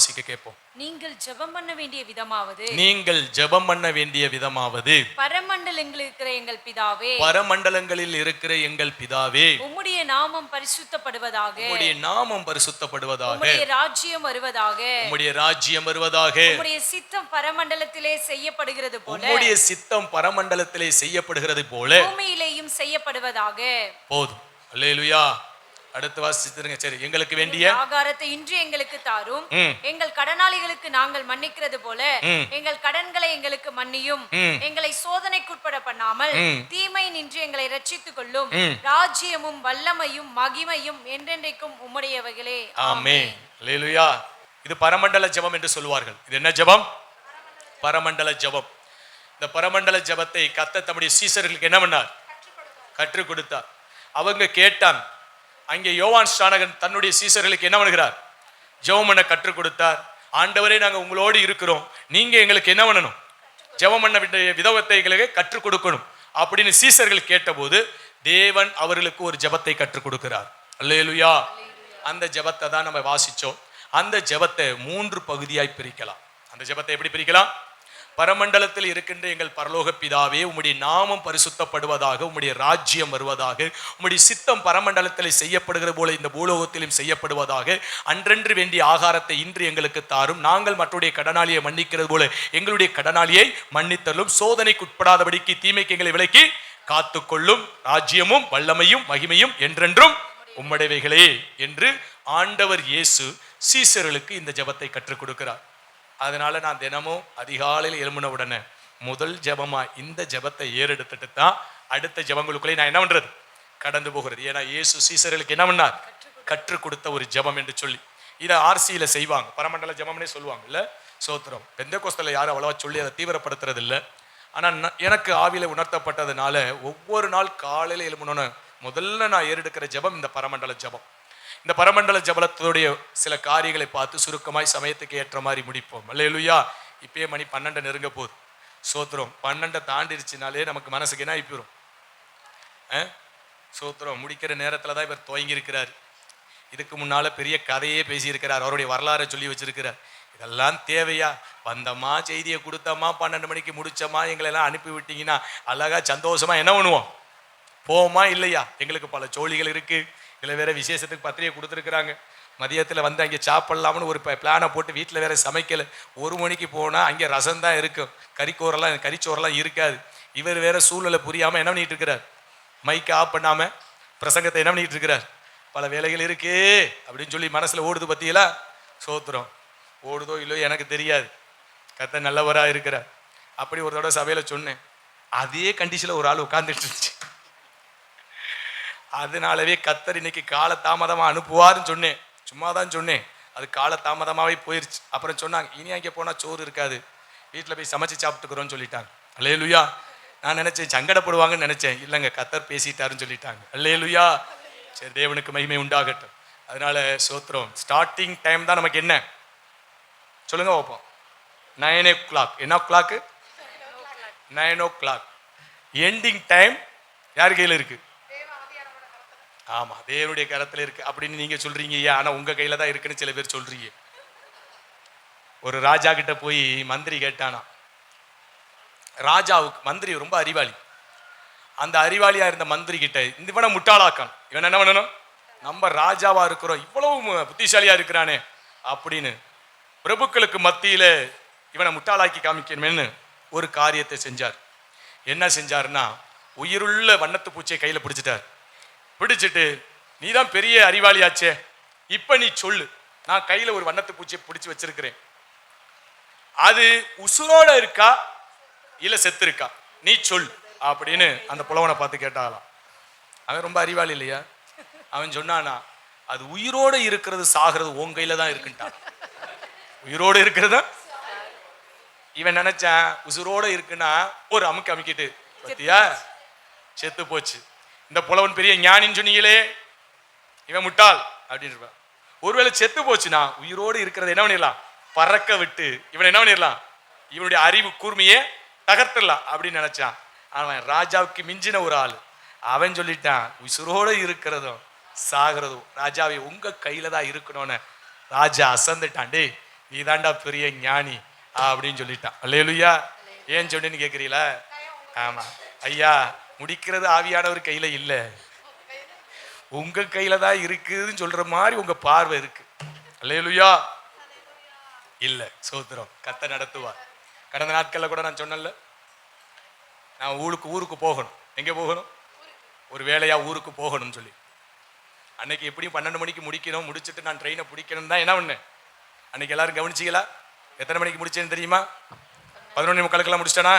வாசிக்க கேட்போம். நீங்கள் ஜெபம் பண்ண வேண்டிய விதமாவது, நீங்கள் ஜெபம் பண்ண வேண்டிய விதமாவது, பரமண்டலங்களில் இருக்கிற எங்கள் பிதாவே, பரமண்டலங்களில் இருக்கிற எங்கள் பிதாவே, உம்முடைய நாமம் பரிசுத்தப்படுவதாக, உம்முடைய நாமம் பரிசுத்தப்படுவதாக, உம்முடைய ராஜ்யம் வருவதாக, உம்முடைய ராஜ்யம் வருவதாக, உம்முடைய சித்தம் பரமண்டலத்திலே செய்யப்படுகிறது போல, உம்முடைய சித்தம் பரமண்டலத்திலே செய்யப்படுகிறது போல பூமியிலேயும் செய்யப்படுவதாக. போதும். அல்லேலூயா. அடுத்து வாசிச்சிருங்க. சரி, எங்களுக்கு வேண்டிய ஆகாரத்தை இன்று எங்களுக்கு தாரும், எங்கள் கடனாளிகளுக்கு நாங்கள் மன்னிக்கிறது போல எங்கள் கடன்களை எங்களுக்கு மன்னியும், எங்களை சோதனைக்குட்பட பண்ணாமல் தீமை நின்று எங்களை ரட்சித்துக் கொள்ளும். ராஜ்யமும் வல்லமையும் மகிமையும் என்றென்றைக்கும் உம்முடையவைகளே. ஆமென். அல்லேலூயா. இது பரமண்டல ஜெபம் என்று சொல்வார்கள். இது என்ன ஜெபம்? பரமண்டல ஜெபம். இந்த பரமண்டல ஜெபத்தை கர்த்தர் தம்முடைய சீசர்களுக்கு என்ன பண்ணார்? கற்றுக் கொடுத்தார். அவங்க கேட்டான். அங்கே யோவான் ஸ்நானகன் தன்னுடைய சீசர்களுக்கு என்ன பண்ணுகிறார்? ஜெபம் பண்ண கற்றுக் கொடுத்தார். ஆண்டவரே, நாங்க உங்களோடு இருக்கிறோம், நீங்க எங்களுக்கு என்ன பண்ணணும்? ஜெபம் பண்ண வேண்டிய விதத்தை எங்களுக்கு கற்றுக் கொடுக்கணும் அப்படின்னு சீசர்கள் கேட்டபோது தேவன் அவர்களுக்கு ஒரு ஜெபத்தை கற்றுக் கொடுக்கிறார். அல்லேலூயா. அந்த ஜெபத்தை தான் நம்ம வாசிச்சோம். அந்த ஜெபத்தை 3 பகுதியாய் பிரிக்கலாம். அந்த ஜெபத்தை எப்படி பிரிக்கலாம்? பரமண்டலத்தில் இருக்கின்ற எங்கள் பரலோக பிதாவே, உம்முடைய நாமம் பரிசுத்தப்படுவதாக, உம்முடைய ராஜ்யம் வருவதாக, உம்முடைய சித்தம் பரமண்டலத்தில் செய்யப்படுகிற போல இந்த பூலோகத்திலும் செய்யப்படுவதாக, அன்றன்று வேண்டிய ஆகாரத்தை இன்று எங்களுக்கு தாரும், நாங்கள் மற்றவருடைய கடனாளியை மன்னிக்கிறது போல எங்களுடைய கடனாளியை மன்னித்தலும், சோதனைக்கு உட்படாதபடிக்கு தீமைக்கு எங்களை விலக்கி காத்துக்கொள்ளும், ராஜ்யமும் வல்லமையும் மகிமையும் என்றென்றும் உம்முடையவைகளே என்று ஆண்டவர் இயேசு சீசர்களுக்கு இந்த ஜெபத்தை கற்றுக் கொடுக்கிறார். அதனால நான் தினமும் அதிகாலையில் எழும்பின உடனே முதல் ஜெபமா இந்த ஜெபத்தை ஏறெடுத்துட்டு தான் அடுத்த ஜெபங்களுக்குள்ளே நான் என்ன பண்றது? கடந்து போகிறது. ஏன்னா இயேசு சீசர்களுக்கு என்ன பண்ணார்? கற்றுக் கொடுத்த ஒரு ஜெபம் என்று சொல்லி இதை ஆர்சியில செய்வாங்க. பரமண்டல ஜெபம்னே சொல்லுவாங்க இல்ல? சோத்திரம். பெந்தேகோஸ்தல யாரும் அவ்வளவா சொல்லி அதை தீவிரப்படுத்துறது இல்லை. ஆனா எனக்கு ஆவியில உணர்த்தப்பட்டதுனால ஒவ்வொரு நாள் காலையில எழும்பணும்னு முதல்ல நான் ஏறெடுக்கிற ஜெபம் இந்த பரமண்டல ஜெபம். இந்த பரமண்டல ஜெபத்துடைய சில காரியங்களை பார்த்து சுருக்கமாய் சமயத்துக்கு ஏற்ற மாதிரி முடிப்போம். அல்லேலூயா. இப்பயே மணி 12 நெருங்க போகுது. சோத்திரம். 12 தாண்டிடுச்சுனாலே நமக்கு மனசுக்கு என்ன ஆயிப்போம்? சோத்திரம். முடிக்கிற நேரத்துல தான் இவர் துவங்கி இருக்கிறார். இதுக்கு முன்னால பெரிய கதையே பேசியிருக்கிறார், அவருடைய வரலாறை சொல்லி வச்சிருக்கிறார். இதெல்லாம் தேவையா? வந்தமா, செய்தியை கொடுத்தமா, 12 மணிக்கு முடிச்சமா, எங்களை எல்லாம் அனுப்பி விட்டீங்கன்னா அழகா சந்தோஷமா என்ன பண்ணுவோம்? போமா இல்லையா? எங்களுக்கு பல ஜோலிகள் இருக்கு. இதில் வேற விசேஷத்துக்கு பத்திரிகை கொடுத்துருக்குறாங்க. மதியத்தில் வந்து அங்கே சாப்பிடலாம்னு ஒரு பிளானை போட்டு வீட்டில் வேற சமைக்கலை. 1 மணிக்கு போனால் அங்கே ரசம் தான் இருக்கும், கறிச்சோரெல்லாம் இருக்காது. இவர் வேற சூழ்நிலை புரியாமல் என்ன பண்ணிட்டு இருக்கிறார்? மைக்கை ஆஃப் பண்ணாமல் பிரசங்கத்தை என்ன பண்ணிட்டு இருக்கிறார்? பல வேலைகள் இருக்கு அப்படின்னு சொல்லி மனசில் ஓடுது. பத்தியலா? சோத்திரம். ஓடுதோ இல்லையோ எனக்கு தெரியாது, கர்த்தர் நல்லவராக இருக்கிறார். அப்படி ஒரு தடவை சபையில் சொன்னேன். அதே கண்டிஷனில் ஒரு ஆள் உட்கார்ந்துட்டு இருந்துச்சு. அதனாலவே கர்த்தர் இன்னைக்கு கால தாமதமாக அனுப்புவார்னு சொன்னேன். சும்மா தான் சொன்னேன். அது கால தாமதமாகவே போயிருச்சு. அப்புறம் சொன்னாங்க, இனி அங்கே போனால் சோறு இருக்காது, வீட்டில் போய் சமைச்சு சாப்பிட்டுக்கிறோன்னு சொல்லிட்டாங்க. அல்லேலூயா. நான் நினச்சேன் சங்கடப்படுவாங்கன்னு நினச்சேன். இல்லைங்க, கர்த்தர் பேசிட்டாருன்னு சொல்லிட்டாங்க. அல்லேலூயா. சரி, தேவனுக்கு மகிமை உண்டாகட்டும். அதனால சோத்திரம். ஸ்டார்டிங் டைம் தான் நமக்கு என்ன சொல்லுங்க பார்ப்போம். 9 o'clock. என்ன கிளாக்கு? 9 o'clock. எண்டிங் டைம் யார் கையில் இருக்கு? ஆமா, தேவனுடைய கரத்துல இருக்கு அப்படின்னு நீங்க சொல்றீங்க. ஆனா உங்க கையில தான் இருக்குன்னு சில பேர் சொல்றீங்க. ஒரு ராஜா கிட்ட போய் மந்திரி கேட்டானா. ராஜாவுக்கு மந்திரி ரொம்ப அறிவாளி. அந்த அறிவாளியா இருந்த மந்திரி கிட்ட இவனை முட்டாளாக்கணும். இவன் என்ன பண்ணணும்? நம்ம ராஜாவா இருக்கிறோம், இவ்வளவு புத்திசாலியா இருக்கிறானே அப்படின்னு பிரபுக்களுக்கு மத்தியில இவனை முட்டாளாக்கி காமிக்கணும்னு ஒரு காரியத்தை செஞ்சார். என்ன செஞ்சாருன்னா, உயிருள்ள வண்ணத்து பூச்சியை கையில பிடிச்சிட்டார். பிடிச்சிட்டு, நீ தான் பெரிய அறிவாளியாச்சே, இப்ப நீ சொல்லு, நான் கையில ஒரு வண்ணத்து பூச்சியை பிடிச்சு வச்சிருக்கிறேன், அது உசுரோட இருக்கா இல்ல செத்து இருக்கா, நீ சொல் அப்படின்னு அந்த புலவனை பார்த்து கேட்டாலாம். அவன் ரொம்ப அறிவாளி இல்லையா? அவன் சொன்னானா, அது உயிரோடு இருக்கிறது சாகிறது உன் கையில தான் இருக்குன்ட்டான். உயிரோடு இருக்கிறதா? இவன் நினைச்சான் உசுரோட இருக்குன்னா ஒரு அமுக்கு அமுக்கிட்டு, பத்தியா செத்து போச்சு. இந்த புலவன் பெரிய ஞானின்னு சொன்னீங்களே, இவன் முட்டாள் அப்படின்னு இருப்பான். ஒருவேளை செத்து போச்சுன்னா உயிரோடு இருக்கிறத என்ன பண்ணிடலாம்? பறக்க விட்டு இவன் என்ன பண்ணிடலாம்? இவனுடைய அறிவு கூர்மையே தகர்த்திடலாம் அப்படின்னு நினைச்சான். அவன் ராஜாவுக்கு மிஞ்சின ஒரு ஆள். அவன் சொல்லிட்டான், உசுரோடு இருக்கிறதும் சாகிறதும் ராஜாவை உங்க கையில தான் இருக்கணும்னு. ராஜா அசந்துட்டான். டே, நீ தாண்டா பெரிய ஞானி அப்படின்னு சொல்லிட்டான். அல்லேலூயா. ஏன் சொன்னேன்னு கேட்குறீங்களா? ஆமா ஐயா, முடிக்கிறது ஆவியானவர் கையில இல்ல, உங்க கையில தான் இருக்குதுன்னு சொல்ற மாதிரி உங்க பார்வை இருக்கு. அல்லேலூயா. இல்ல சோத்திரம், கத்த நடத்துவார். கடந்த நாட்கள்ல கூட நான் சொன்னேன்ல, நான் ஊருக்கு போகணும். எங்க போகணும்? ஒரு வேலையா ஊருக்கு போகணும்னு சொல்லி அன்னைக்கு எப்படியும் 12 மணிக்கு முடிக்கணும். முடிச்சுட்டு நான் ட்ரெயினை பிடிக்கணும் தான் என்ன பண்ணேன். அன்னைக்கு எல்லாரும் கவனிச்சிங்களா? எத்தனை மணிக்கு முடிச்சேன்னு தெரியுமா? 11:45 முடிச்சிட்டேனா?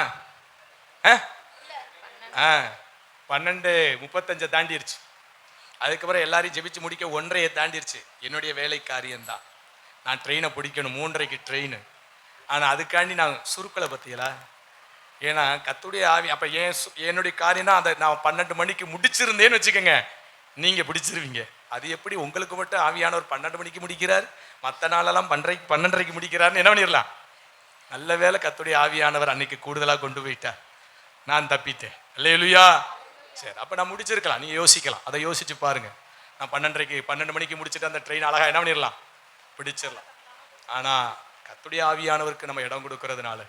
12:35 தாண்டிருச்சு. அதுக்கப்புறம் எல்லாரையும் ஜெபிச்சு முடிக்க 1:30 தாண்டிருச்சு. என்னுடைய வேலை காரியம்தான். நான் ட்ரெயினை பிடிக்கணும், 3:30க்கு ட்ரெயின். ஆனால் அதுக்காண்டி நான் சுருக்களை பற்றியலா? ஏன்னா கத்துடைய ஆவி அப்போ என்னுடைய காரியம்னா அதை நான் 12 மணிக்கு முடிச்சிருந்தேன்னு வச்சுக்கோங்க, நீங்கள் பிடிச்சிருவீங்க. அது எப்படி உங்களுக்கு மட்டும் ஆவியானவர் 12 மணிக்கு முடிக்கிறார், மற்ற நாளெல்லாம் 12:30க்கு முடிக்கிறாருன்னு என்ன பண்ணிடலாம்? நல்ல வேலை கத்துடைய ஆவியானவர் அன்னைக்கு கூடுதலாக கொண்டு போயிட்டார், நான் தப்பிட்டேன். அல்லேலூயா. சரி, அப்போ நான் முடிச்சிருக்கலாம். நீங்கள் யோசிக்கலாம், அதை யோசிச்சு பாருங்க. நான் 12 மணிக்கு முடிச்சுட்டு அந்த ட்ரெயின் அழகாக என்ன பண்ணிடலாம், பிடிச்சிடலாம். ஆனால் கத்துடைய ஆவியானவருக்கு நம்ம இடம் கொடுக்கறதுனால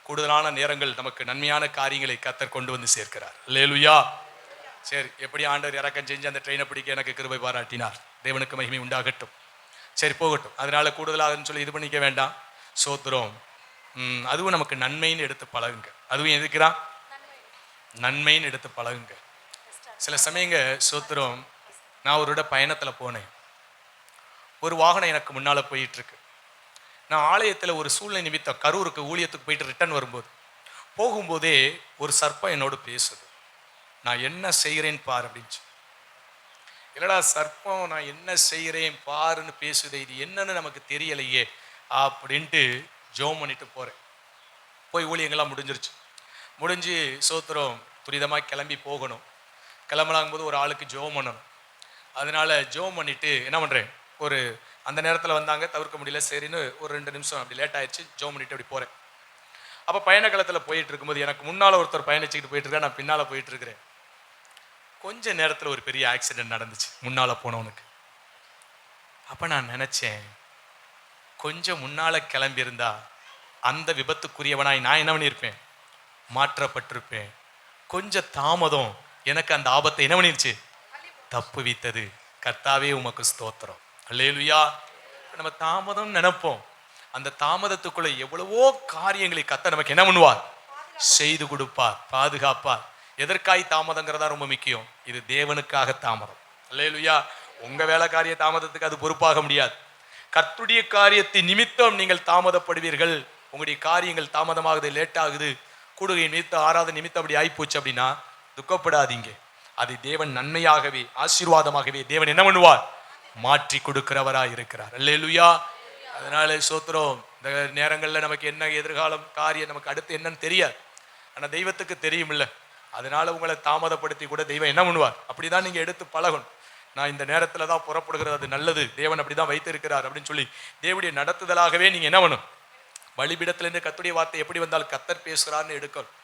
கூடுதலான நேரங்கள் நமக்கு நன்மையான காரியங்களை கத்தர் கொண்டு வந்து சேர்க்கிறார். அல்லேலூயா. சரி, எப்படி ஆண்டவர் இறக்கம் செஞ்சு அந்த ட்ரெயினை பிடிக்க எனக்கு கிருபை பாராட்டினார், தேவனுக்கு மகிமை உண்டாகட்டும். சரி, போகட்டும். அதனால கூடுதலாகன்னு சொல்லி இது பண்ணிக்க வேண்டாம். சோத்திரம். அதுவும் நமக்கு நன்மைன்னு எடுத்து பழகுங்க. அதுவும் எதுக்குதான் நன்மைன்னு எடுத்து பழகுங்க. சில சமயங்க சோத்திரம், நான் ஒரு பயணத்தில் போனேன். ஒரு வாகனம் எனக்கு முன்னால் போயிட்டு இருக்கு. நான் ஆலயத்தில் ஒரு சூழ்நிலை நிமித்தம் கரூருக்கு ஊழியத்துக்கு போயிட்டு ரிட்டர்ன் போகும்போதே ஒரு சர்ப்பம் என்னோடு பேசுது. நான் என்ன செய்கிறேன் பார் அப்படின்னு. இல்லடா சர்ப்பம், நான் என்ன செய்கிறேன் பாருன்னு பேசுதே, இது என்னன்னு நமக்கு தெரியலையே அப்படின்ட்டு ஜெபம் பண்ணிட்டு போகிறேன். போய் ஊழியங்கள்லாம் முடிஞ்சு சோத்திரம் துரிதமாக கிளம்பி போகணும். கிளம்பலாகும் போது ஒரு ஆளுக்கு ஜெபம் பண்ணணும். அதனால ஜெபம் பண்ணிட்டு என்ன பண்ணுறேன், ஒரு அந்த நேரத்தில் வந்தாங்க, தவிர்க்க முடியல, சரின்னு ஒரு 2 நிமிஷம் அப்படி லேட் ஆயிடுச்சு. ஜெபம் பண்ணிட்டு அப்படி போகிறேன். அப்போ பயண காலத்தில் போயிட்டு இருக்கும்போது எனக்கு முன்னால் ஒருத்தர் பயணிச்சுக்கிட்டு போயிட்டு இருக்கேன், நான் பின்னால் போயிட்டு இருக்கிறேன். கொஞ்ச நேரத்தில் ஒரு பெரிய ஆக்சிடென்ட் நடந்துச்சு முன்னால் போனவனுக்கு. அப்போ நான் நினச்சேன், கொஞ்சம் முன்னால் கிளம்பியிருந்தா அந்த விபத்துக்குரியவனாய் நான் என்ன பண்ணியிருப்பேன், மாற்றப்பட்டிருப்பேன். கொஞ்சம் தாமதம் எனக்கு அந்த ஆபத்தை என்ன பண்ணிருச்சு, தப்பு வைத்தது. கர்த்தாவே உமக்கு ஸ்தோத்திரம். அல்லேலூயா. நம்ம தாமதம் நினைப்போம், அந்த தாமதத்துக்குள்ள எவ்வளவோ காரியங்களை கர்த்தர் நமக்கு என்ன பண்ணுவார், செய்து கொடுப்பார், பாதுகாப்பார். எதற்காய் தாமதங்கிறதா ரொம்ப முக்கியம். இது தேவனுக்காக தாமதம். அல்லேலூயா. உங்க வேலை காரிய தாமதத்துக்கு அது பொறுப்பாக முடியாது. கர்த்தருடைய காரியத்தின் நிமித்தம் நீங்கள் தாமதப்படுவீர்கள். உங்களுடைய காரியங்கள் தாமதமாகுது, லேட் ஆகுது, கூடுகை நிமித்தம் ஆராத நிமித்தம் அப்படி ஆயிப்போச்சு அப்படின்னா துக்கப்படாதீங்க. அது தேவன் நன்மையாகவே ஆசீர்வாதமாகவே தேவன் என்ன பண்ணுவார், மாற்றி கொடுக்கிறவராய் இருக்கிறார். அல்லேலூயா. அதனால சோத்திரம், இந்த நேரங்களில் நமக்கு என்ன எதிர்காலம் காரியம் நமக்கு அடுத்து என்னன்னு தெரியாது, ஆனால் தெய்வத்துக்கு தெரியும் இல்லை. அதனால உங்களை தாமதப்படுத்தி கூட தெய்வம் என்ன பண்ணுவார், அப்படிதான் நீங்க எடுத்து பழகணும். நான் இந்த நேரத்தில் தான் புறப்படுகிறது, அது நல்லது, தேவன் அப்படிதான் வைத்திருக்கிறார் அப்படின்னு சொல்லி தேவனுடைய நடத்துதலாகவே நீங்க என்ன பண்ணணும். பலிபீடத்திலிருந்து கர்த்தருடைய வார்த்தை எப்படி வந்தால் கர்த்தர் பேசுகிறான்னு எடுக்கணும்.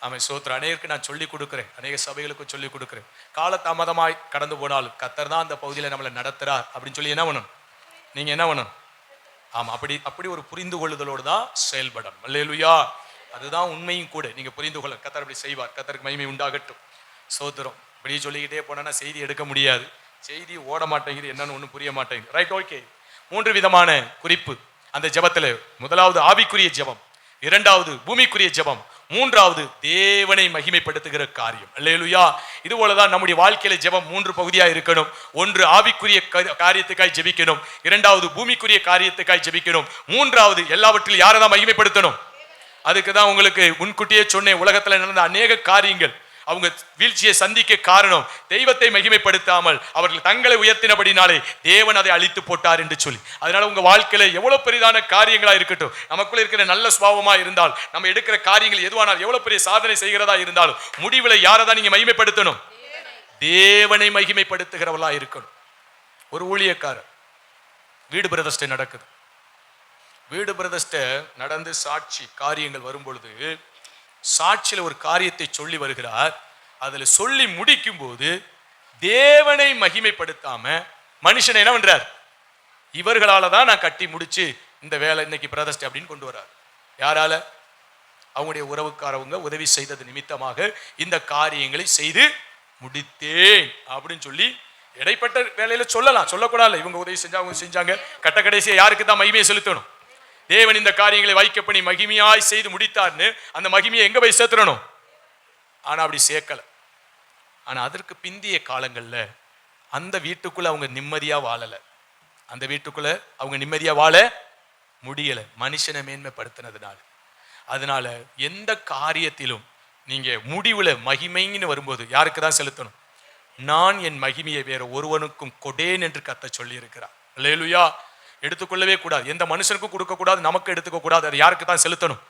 ஆமாம் சோத்திரம். அநேகருக்கு நான் சொல்லிக் கொடுக்குறேன், அநேக சபைகளுக்கும் சொல்லிக் கொடுக்குறேன். கால தாமதமாய் கடந்து போனாலும் கர்த்தர் தான் அந்த பகுதியில் நம்மளை நடத்துறார் அப்படின்னு சொல்லி என்ன பண்ணணும், நீங்க என்ன பண்ணணும். ஆமாம், அப்படி ஒரு புரிந்து கொள்ளுதலோடு தான் செயல்படணும். அல்லேலூயா. அதுதான் உண்மையும் கூட. நீங்க புரிந்து கொள்ள கர்த்தர் அப்படி செய்வார். கர்த்தருக்கு மகிமை உண்டாகட்டும். சோத்திரம். இப்படி சொல்லிக்கிட்டே போனா செய்தி எடுக்க முடியாது, செய்தி ஓட மாட்டேங்குது, என்னன்னு ஒன்றும் புரிய மாட்டேங்குது. Right, okay. 3 விதமான குறிப்பு அந்த ஜெபத்தில். முதலாவது ஆவிக்குரிய ஜெபம், இரண்டாவது பூமிக்குரிய ஜெபம், மூன்றாவது தேவனை மகிமைப்படுத்துகிற காரியம். அல்லேலூயா. இது போலதான் நம்முடைய வாழ்க்கையில ஜெபம் 3 பகுதியா இருக்கணும். ஒன்று ஆவிக்குரிய காரியத்துக்காய் ஜெபிக்கணும், இரண்டாவது பூமிக்குரிய காரியத்துக்காய் ஜெபிக்கணும், மூன்றாவது எல்லாவற்றிலும் யாரை தான் மகிமைப்படுத்தணும். அதுக்கு தான் உங்களுக்கு முன்கூட்டியே சொன்னேன், உலகத்தில் நடந்த அநேக காரியங்கள் அவங்க வீழ்ச்சியை சந்திக்க காரணம் தெய்வத்தை மகிமைப்படுத்தாமல் அவர்கள் தங்களை உயர்த்தினபடினாலே தேவன் அதை அழித்து போட்டார் என்று சொல்லி. அதனால உங்க வாழ்க்கையில எவ்வளவு பெரிதான காரியங்களா இருக்கட்டும், நமக்குள்ள இருக்கிற நல்ல சுபாவமா இருந்தால், நம்ம எடுக்கிற காரியங்கள் எதுவானால், எவ்வளவு பெரிய சாதனை செய்கிறதா இருந்தாலும் முடிவில் யாரை தான் நீங்க மகிமைப்படுத்தணும், தேவனை மகிமைப்படுத்துகிறவளா இருக்கணும். ஒரு ஊழியக்காரர் வீடு பிரதிஷ்டை நடக்குது. வீடு பிரதிஷ்டை நடந்து சாட்சி காரியங்கள் வரும்பொழுது சாட்சியில் ஒரு காரியத்தை சொல்லி வருகிறார். அதுல சொல்லி முடிக்கும் போது தேவனை மகிமைப்படுத்தாம மனுஷனை என்ன பண்றார், இவர்களால தான் நான் கட்டி முடிச்சு இந்த வேலை இன்னைக்கு பிரதஸ்ட் அப்படின்னு கொண்டு வர்றார். யாரால? அவங்களுடைய உறவுக்காரவங்க உதவி செய்தது நிமித்தமாக இந்த காரியங்களை செய்து முடித்தேன் அப்படின்னு சொல்லி இடைப்பட்ட வேலையில சொல்லலாம், சொல்லக்கூடாது. இவங்க உதவி செஞ்சா அவங்க செஞ்சாங்க, கட்ட கடைசியா யாருக்கு தான் மகிமையை செலுத்தணும்? தேவன் இந்த காரியங்களை வைக்க பண்ணி மகிமையாய் செய்து முடித்தார்னு அந்த மகிமையை எங்க போய் சேர்த்துறணும்? ஆனா அப்படி சேர்க்கல. ஆனா அதற்கு பிந்திய காலங்கள்ல அந்த வீட்டுக்குள்ள அவங்க நிம்மதியா வாழல, அந்த வீட்டுக்குள்ள அவங்க நிம்மதியா வாழ முடியல, மனுஷனை மேன்மைப்படுத்தினதுனால. அதனால எந்த காரியத்திலும் நீங்க முடிவுல மகிமைன்னு வரும்போது யாருக்கு தான் செலுத்தணும்? நான் என் மகிமையை வேற ஒருவனுக்கும் கொடேன் என்று கர்த்தர் சொல்லி இருக்கிறார். அல்லேலூயா. எடுத்துக்கொள்ளவே கூடாது, எந்த மனுஷனுக்கும் கொடுக்க கூடாது, நமக்கு எடுத்துக்க கூடாது. அது யாருக்கு தான் செலுத்தணும்?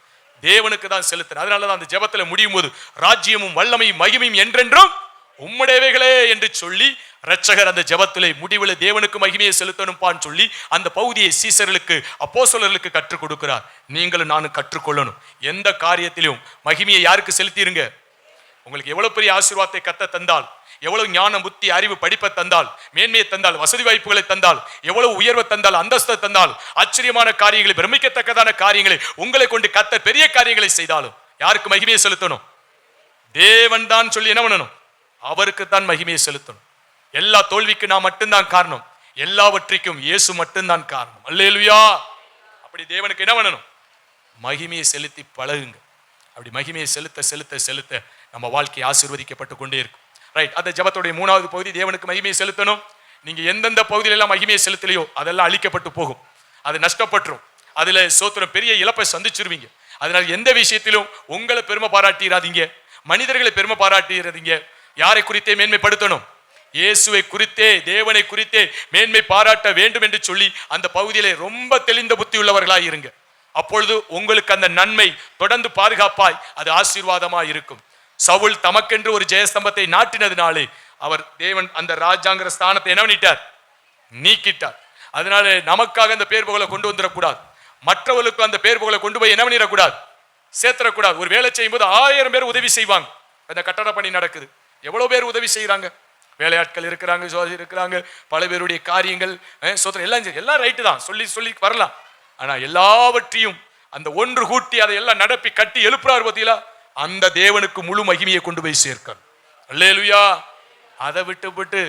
தேவனுக்கு தான் செலுத்தணும். அதனாலதான் அந்த ஜெபத்துல முடியும் போது ராஜ்யமும் வல்லமையும் மகிமையும் என்றென்றும் உம்முடையவைகளே என்று சொல்லி இரட்சகர் அந்த ஜெபத்திலே முடிவுல தேவனுக்கு மகிமையை செலுத்தணும்பான்னு சொல்லி அந்த பகுதியை சீசர்களுக்கு அப்போஸ்தலர்களுக்கு கற்றுக் கொடுக்கிறார். நீங்களும் நானும் கற்றுக்கொள்ளணும். எந்த காரியத்திலும் மகிமையை யாருக்கு செலுத்திருங்க? உங்களுக்கு எவ்வளவு பெரிய ஆசீர்வாதத்தை கர்த்தர் தந்தால், எவ்வளவு ஞானம் புத்தி அறிவு படிப்பை தந்தால், மேன்மையை தந்தால், வசதி வாய்ப்புகளை தந்தால், எவ்வளவு உயர்வை தந்தால், அந்தஸ்தை தந்தால், ஆச்சரியமான காரியங்களை, பிரமிக்கத்தக்கதான காரியங்களை உங்களை கொண்டு கர்த்தர் பெரிய காரியங்களை செய்தாலும் யாருக்கு மகிமையை செலுத்தணும்? தேவன் தான் சொல்லி என்ன பண்ணணும்? அவருக்கு தான் மகிமையை செலுத்தணும். எல்லா தோல்விக்கு நான் மட்டும்தான் காரணம், எல்லாவற்றிற்கும் இயேசு மட்டும்தான் காரணம். அல்லேலூயா. அப்படி தேவனுக்கு என்ன பண்ணணும்? மகிமையை செலுத்தி பழகுங்க. அப்படி மகிமையை செலுத்த செலுத்த செலுத்த நம்ம வாழ்க்கை ஆசீர்வதிக்கப்பட்டு கொண்டே இருக்கும். ரைட். அந்த ஜெபத்துடைய 3வது பகுதி தேவனுக்கு மகிமையை செலுத்தணும். நீங்க எந்தெந்த பகுதியில எல்லாம் மகிமையை செலுத்தலையோ அதெல்லாம் அழிக்கப்பட்டு போகும், அது நஷ்டப்பட்டுரும், அதுல சோத்திரம் பெரிய இழப்பை சந்திச்சிருவீங்க. அதனால எந்த விஷயத்திலும் உங்களை பெருமை பாராட்டிடாதீங்க, மனிதர்களை பெருமை பாராட்டிடாதீங்க. யாரை குறித்தே மேன்மைப்படுத்தணும்? இயேசுவை குறித்தே, தேவனை குறித்தே மேன்மை பாராட்ட வேண்டும் என்று சொல்லி அந்த பகுதியிலே ரொம்ப தெளிந்த புத்தி உள்ளவர்களாய் இருங்க. அப்பொழுது உங்களுக்கு அந்த நன்மை தொடர்ந்து பாதுகாப்பாய் அது ஆசீர்வாதமாய் இருக்கும். சவுல் தமக்கென்று ஒரு ஜெயஸ்தம்பத்தை நாட்டினதுனாலே அவர் தேவன் அந்த ராஜாங்கிற ஸ்தானத்தை என்ன பண்ணிட்டார்? நீக்கிட்டார். அதனால நமக்காக அந்த பேர் புகழை கொண்டு வந்துடக்கூடாது, மற்றவர்களுக்கு அந்த பேர் புகழை கொண்டு போய் என்ன பண்ணிடக்கூடாது? சேர்த்துடக்கூடாது. ஒரு வேலை செய்யும் போது 1000 பேர் உதவி செய்வாங்க. அந்த கட்டட பணி நடக்குது, எவ்வளவு பேர் உதவி செய்யறாங்க? வேலையாட்கள் இருக்கிறாங்க, சோதரி இருக்கிறாங்க, பல பேருடைய காரியங்கள் சோத்திரம் எல்லாம் ரைட்டு தான், சொல்லி சொல்லி வரலாம். ஆனா எல்லாவற்றையும் அந்த ஒன்று கூட்டி அதை எல்லாம் நடப்பி கட்டி எழுப்புறார் பத்தியில, அந்த தேவனுக்கு முழு மகிமையை கொண்டு போய் சேர்க்கணும். அல்லேலூயா. அதை விட்டு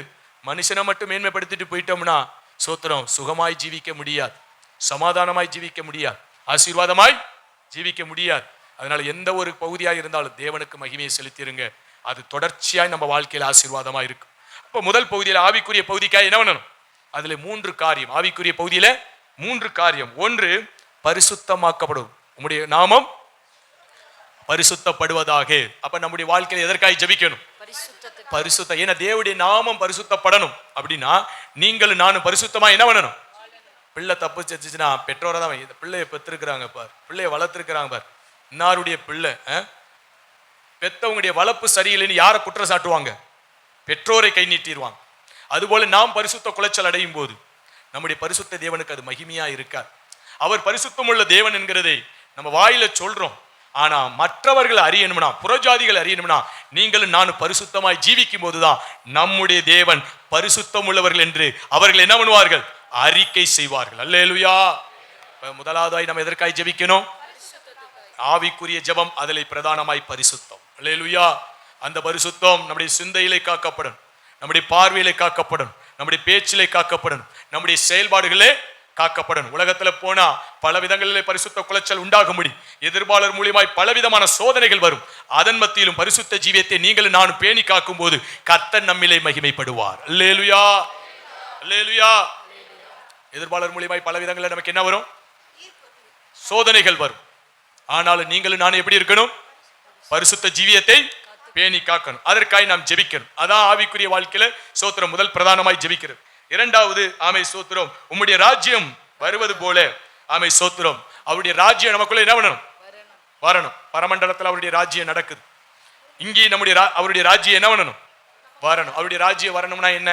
மனுஷனை மட்டும் மேன்மைப்படுத்திட்டு போயிட்டோம்னா சோத்திரம் சுகமாய் ஜீவிக்க முடியாது, சமாதானமாய் ஜீவிக்க முடியாது, ஆசீர்வாதமாய் ஜீவிக்க முடியாது. அதனால எந்த ஒரு பகுதியாக இருந்தாலும் தேவனுக்கு மகிமையை செலுத்திருங்க, அது தொடர்ச்சியாய் நம்ம வாழ்க்கையில் ஆசீர்வாதமா இருக்கும். அப்ப முதல் பகுதியில் ஆவிக்குரிய பகுதிக்காக என்ன பண்ணணும்? அதுல 3 காரியம். ஆவிக்குரிய பகுதியில 3 காரியம். ஒன்று, பரிசுத்தமாக்கப்படும். உம்முடைய நாமம் பரிசுத்தப்படுவதாக. அப்ப நம்முடைய வாழ்க்கையில எதற்காக ஜெபிக்கணும்? பரிசுத்த. ஏன்னா தேவனுடைய நாமம் பரிசுத்தப்படணும் அப்படின்னா நீங்களும் நானும் பரிசுத்தமா என்ன பண்ணணும்? பிள்ளை தப்பு செஞ்சுச்சுன்னா பெற்றோரை தான், இந்த பிள்ளைய பெற்றிருக்கிறாங்க பார், பிள்ளைய வளர்த்திருக்கிறாங்க பார், இன்னாருடைய பிள்ளை, பெத்தவங்களுடைய வளர்ப்பு சரியில்லைன்னு யாரை குற்றம் சாட்டுவாங்க? பெற்றோரை கை நீட்டிடுவாங்க. அதுபோல நாம் பரிசுத்த குலைச்சல் அடையும் போது நம்முடைய பரிசுத்த தேவனுக்கு அது மகிமையா இருக்கார். அவர் பரிசுத்தம் உள்ள தேவன் என்கிறதை நம்ம வாயில சொல்றோம். ஆனா மற்றவர்கள் அறியணும்னா, புறஜாதிகள் அறியணும்னா நீங்களும் நானும் பரிசுத்தமாய் ஜீவிக்கும் போதுதான் நம்முடைய தேவன் பரிசுத்தம் உள்ளவர்கள் என்று அவர்கள் என்ன பண்ணுவார்கள்? அறிக்கை செய்வார்கள். அல்லேலூயா. முதலாவதாய் நம்ம எதற்காய் ஜெபிக்கணும்? ஆவிக்குரிய ஜெபம், அதிலே பிரதானமாய் பரிசுத்தம். அல்லேலூயா. அந்த பரிசுத்தம் நம்முடைய சிந்தையிலே காக்கப்படும், நம்முடைய பார்வையிலே காக்கப்படும், நம்முடைய பேச்சிலே காக்கப்படும், நம்முடைய செயல்பாடுகளே காக்கப்படும். உலகத்துல போனா பல விதங்களிலே பரிசுத்த குலைச்சல் உண்டாகும்படி எதிர்பாளர் மூலியமாய் பலவிதமான சோதனைகள் வரும். அதன் மத்தியிலும் பரிசுத்த ஜீவியத்தை நீங்களும் நானும் பேணி காக்கும் போது கர்த்தர் நம்மிலே மகிமைப்படுவார். அல்லேலூயா. அல்லேலூயா. எதிர்பாளர் மூலியமாய் பல விதங்களில் நமக்கு என்ன வரும்? சோதனைகள் வரும். ஆனாலும் நீங்களும் நானும் எப்படி இருக்கணும்? பரிசுத்த ஜீவியத்தை பேணி காக்கணும். அதற்காக நாம் ஜெபிக்கணும். அதான் ஆவிக்குரிய வாழ்க்கையில சோத்திரம் முதல் பிரதானமாய் ஜெபிக்கிறது. இரண்டாவது, ஆமை சோத்திரம், உம்முடைய ராஜ்யம் வருவது போல, ஆமை சோத்திரம், அவருடைய ராஜ்யம் நமக்குள்ள என்ன பண்ணணும்? வரணும். பரமண்டலத்தில் அவருடைய ராஜ்யம் நடக்குது, இங்கே நம்முடைய அவருடைய ராஜ்யம் என்ன பண்ணணும்? வரணும். அவருடைய ராஜ்யம் வரணும்னா என்ன?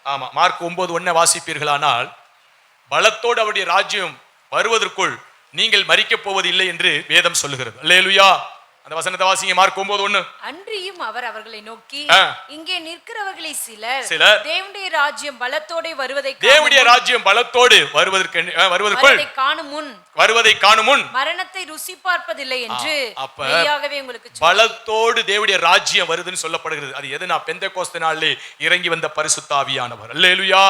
ஆமா, மார்க் 9:1 வாசிப்பீர்களானால், பலத்தோடு அவருடைய ராஜ்யம் வருவதற்குள் நீங்கள் மரிக்கப் போவது இல்லை என்று வேதம் சொல்லுகிறது. அல்லேலூயா. அந்த வசனத்தை வாசிங்க, மார்க் 9:1. அன்றியும் அவர் அவர்களை நோக்கி, ஆ. இங்கே நிற்கிறவர்களை சிலர் சிலர் தேவனுடைய ராஜ்யம் பலத்தோட தேவனுடைய ராஜ்யம் பலத்தோடு வருவதற்குள் வருவதை காணும் முன் மரணத்தை ருசி பார்ப்பதில்லை என்று அப்ப மெய்யாகவே உங்களுக்கு பலத்தோடு தேவனுடைய ராஜ்யம் வருதுன்னு சொல்லப்படுகிறது. அது எதுனா பெந்தெகோஸ்து நாளிலே இறங்கி வந்த பரிசுத்த ஆவியானவர். அல்லேலூயா.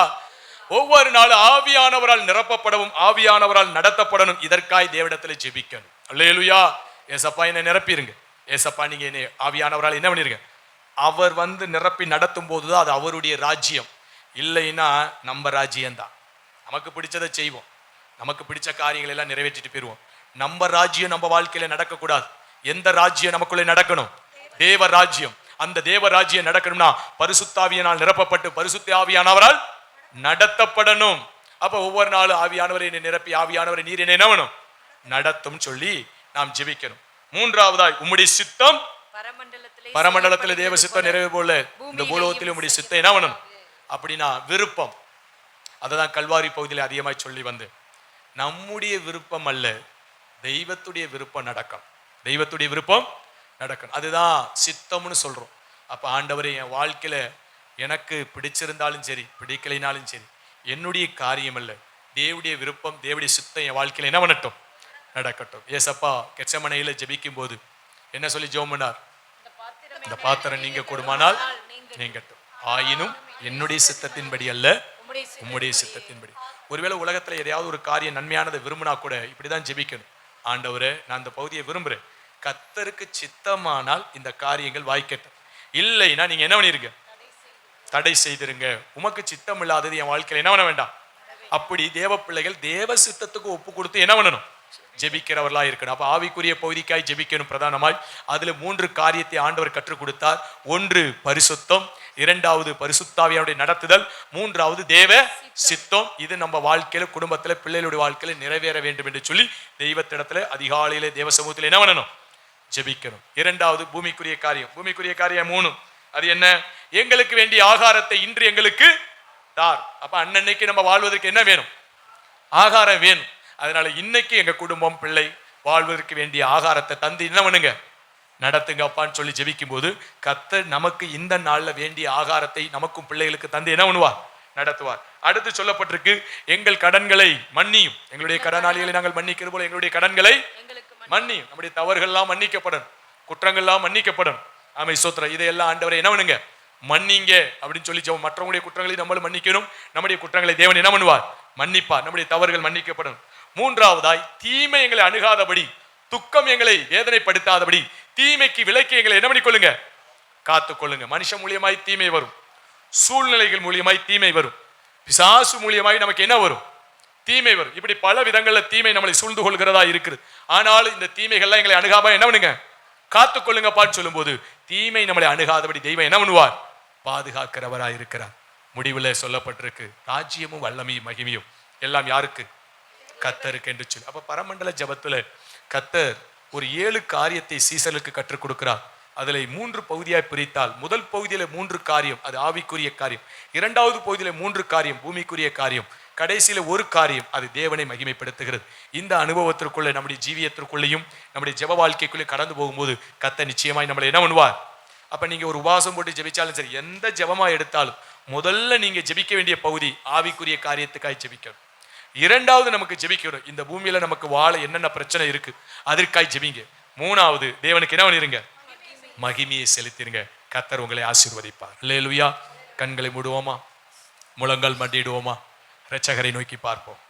ஒவ்வொரு நாளும் ஆவியானவரால் நிரப்பப்படவும் ஆவியானவரால் நடத்தப்படணும். இதற்காய் தேவனிடத்தில் ஜெபிக்கணும். அல்லேலூயா. ஏசப்பா என்னை நிரப்பிருங்க, ஏசப்பா நீங்க என்னை ஆவியானவரால் என்ன பண்ணிருங்க. அவர் வந்து நிரப்பி நடத்தும் போதுதான் அது அவருடைய ராஜ்யம். இல்லைன்னா நம்ம ராஜ்யம்தான். நமக்கு பிடிச்சதை செய்வோம், நமக்கு பிடிச்ச காரியங்கள் எல்லாம் நிறைவேற்றிட்டு போயிருவோம். நம்ம ராஜ்யம் நம்ம வாழ்க்கையில நடக்கக்கூடாது. எந்த ராஜ்யம் நமக்குள்ளே நடக்கணும்? தேவ ராஜ்யம். அந்த தேவ ராஜ்யம் நடக்கணும்னா பரிசுத்தாவியினால் நிரப்பப்பட்டு பரிசுத்த ஆவியானவரால் நடத்தப்படணும். அப்ப ஒவ்வொரு நாளும் ஆவியானவரை என்னை நிரப்பி ஆவியானவரை நீர் என்ன வேணும் நடத்தும் சொல்லி நாம் ஜெபிக்கணும். மூன்றாவதாய் உம்முடைய சித்தம் பரமண்டலத்திலே தேவ சித்தம் நிறைவு போல இந்த பூலோகத்திலே உம்முடைய சித்தம் என்ன வேணும் அப்படின்னா விருப்பம். அததான் கல்வாரி பகுதியில் அதிகமாய் சொல்லி வந்து நம்முடைய விருப்பம் அல்ல, தெய்வத்துடைய விருப்பம் நடக்கும். தெய்வத்துடைய விருப்பம் நடக்கணும், அதுதான் சித்தம்னு சொல்றோம். அப்ப ஆண்டவரே என் வாழ்க்கையில எனக்கு பிடிச்சிருந்தாலும் சரி பிடிக்கலைனாலும் சரி என்னுடைய காரியம் அல்ல, தேவனுடைய விருப்பம் தேவனுடைய சித்தம் என் வாழ்க்கையில என்ன பண்ணட்டும் நடக்கட்டும். ஏசப்பா கெத்செமனேயில ஜெபிக்கும் போது என்ன சொல்லி ஜெபம் பண்ணார்? இந்த பாத்திரம் நீங்க கொடுமானால் நீங்கட்டும், ஆயினும் என்னுடைய சித்தத்தின்படி அல்ல உம்முடைய சித்தத்தின்படி. ஒருவேளை உலகத்துல எதையாவது ஒரு காரியம் நன்மையானதை விரும்பினா கூட இப்படிதான் ஜெபிக்கணும். ஆண்டவரே நான் இந்த பகுதியை விரும்புறேன், கர்த்தருக்கு சித்தமானால் இந்த காரியங்கள் வாய்க்கட்டும், இல்லைன்னா நீங்க என்ன பண்ணிருங்க தடை செய்திருங்க. உமக்கு சித்தம் இல்லாதது என் வாழ்க்கையில என்ன பண்ண வேண்டாம். அப்படி தேவ பிள்ளைகள் தேவ சித்தத்துக்கு ஒப்பு கொடுத்து என்ன பண்ணணும் ஜெபிக்கிறவர்களா இருக்கணும். அப்ப ஆவிக்குரிய பகுதிக்காய் ஜெபிக்கணும் பிரதானமாய். அதுல 3 காரியத்தை ஆண்டவர் கற்றுக் கொடுத்தார். ஒன்று பரிசுத்தம், இரண்டாவது பரிசுத்தாவியானுடைய நடத்துதல், மூன்றாவது தேவ சித்தம். இது நம்ம வாழ்க்கையில குடும்பத்துல பிள்ளைகளுடைய வாழ்க்கையில நிறைவேற வேண்டும் என்று சொல்லி தெய்வத்திடத்துல அதிகாலையில தேவ சமூகத்தில் என்ன பண்ணணும் ஜெபிக்கணும். இரண்டாவது பூமிக்குரிய காரியம். பூமிக்குரிய காரியம் 3. அது என்ன? எங்களுக்கு வேண்டிய ஆகாரத்தை இன்று எங்களுக்கு தார். அப்ப அன்னைக்கு நம்ம வாழ்வதற்கு என்ன வேணும்? ஆகாரம் வேணும். அதனால இன்னைக்கு எங்க குடும்பம் பிள்ளை வாழ்வதற்கு வேண்டிய ஆகாரத்தை தந்து என்ன பண்ணுங்க நடத்துங்க அப்பான்னு சொல்லி ஜெபிக்கும் போது கர்த்தர் நமக்கு இந்த நாள்ல வேண்டிய ஆகாரத்தை நமக்கும் பிள்ளைகளுக்கு தந்து என்ன பண்ணுவார் நடத்துவார். அடுத்து சொல்லப்பட்டிருக்கு எங்கள் கடன்களை மன்னியும், எங்களுடைய கடனாளிகளை நாங்கள் மன்னிக்கிறது போல எங்களுடைய கடன்களை மன்னியும். நம்முடைய தவறுகள்லாம் மன்னிக்கப்படும், குற்றங்கள்லாம் மன்னிக்கப்படும். ஆமை சோத்திரம். இதையெல்லாம் ஆண்டவரை என்ன பண்ணுங்க மன்னிங்க அப்படின்னு சொல்லி மற்றவங்களுடைய குற்றங்களை நம்மளும் மன்னிக்கணும், நம்முடைய குற்றங்களை தேவன் என்ன பண்ணுவார் மன்னிப்பார், நம்முடைய தவறுகள் மன்னிக்கப்படும். மூன்றாவதாய் தீமை எங்களை அணுகாதபடி, துக்கம் எங்களை வேதனைப்படுத்தாதபடி, தீமைக்கு விலக்கி எங்களை என்ன பண்ணிக்கொள்ளுங்க காத்துக்கொள்ளுங்க. மனுஷன் மூலியமாய் தீமை வரும், சூழ்நிலைகள் மூலியமாய் தீமை வரும், பிசாசு மூலியமாய் நமக்கு என்ன வரும் தீமை வரும். இப்படி பல விதங்கள்ல தீமை நம்மளை சூழ்ந்து கொள்கிறதா இருக்குது. ஆனாலும் இந்த தீமைகள்லாம் எங்களை அணுகாம என்ன பண்ணுங்க காத்துக்கொள்ளுங்கப்பான்னு சொல்லும் போது தீமை நம்மளை அணுகாதபடி தெய்வம் என்ன பண்ணுவார் பாதுகாக்கிறவராய் இருக்கிறார். முடிவுல சொல்லப்பட்டிருக்கு ராஜ்யமும் வல்லமையும் மகிமையும் எல்லாம் யாருக்கு? கர்த்தருக்கு என்று சொல்லி. அப்ப பரமண்டல ஜபத்துல கர்த்தர் ஒரு 7 காரியத்தை சீசலுக்கு கற்றுக் கொடுக்கிறார். அதுல 3 பகுதியாய் பிரித்தால் முதல் பகுதியில 3 காரியம் அது ஆவிக்குரிய காரியம், இரண்டாவது பகுதியில 3 காரியம் பூமிக்குரிய காரியம், கடைசியில ஒரு காரியம் அது தேவனை மகிமைப்படுத்துகிறது. இந்த அனுபவத்திற்குள்ள நம்முடைய ஜீவியத்திற்குள்ளேயும் நம்முடைய ஜெப வாழ்க்கைக்குள்ளே கடந்து போகும்போது கர்த்தர் நிச்சயமாய் நம்மளை என்ன பண்ணுவார். அப்ப நீங்க ஒரு உபவாசம் போட்டு ஜெபிச்சாலும் சரி, எந்த ஜெபமா எடுத்தாலும் முதல்ல நீங்க ஜெபிக்க வேண்டிய பகுதி ஆவிக்குரிய காரியத்துக்காய் ஜெபிக்கணும். இரண்டாவது நமக்கு ஜெபிக்கணும் இந்த பூமியில நமக்கு வாழ என்னென்ன பிரச்சனை இருக்கு அதற்காய் ஜெபிங்க. மூணாவது தேவனுக்கு என்ன பண்ணிருங்க மகிமையை செலுத்திருங்க. கர்த்தர் உங்களை ஆசீர்வதிப்பார். அல்லேலூயா. கண்களை மூடுவோமா, முழங்கால் மண்டிடுவோமா, இரட்சகரை நோக்கி பார்ப்போம்.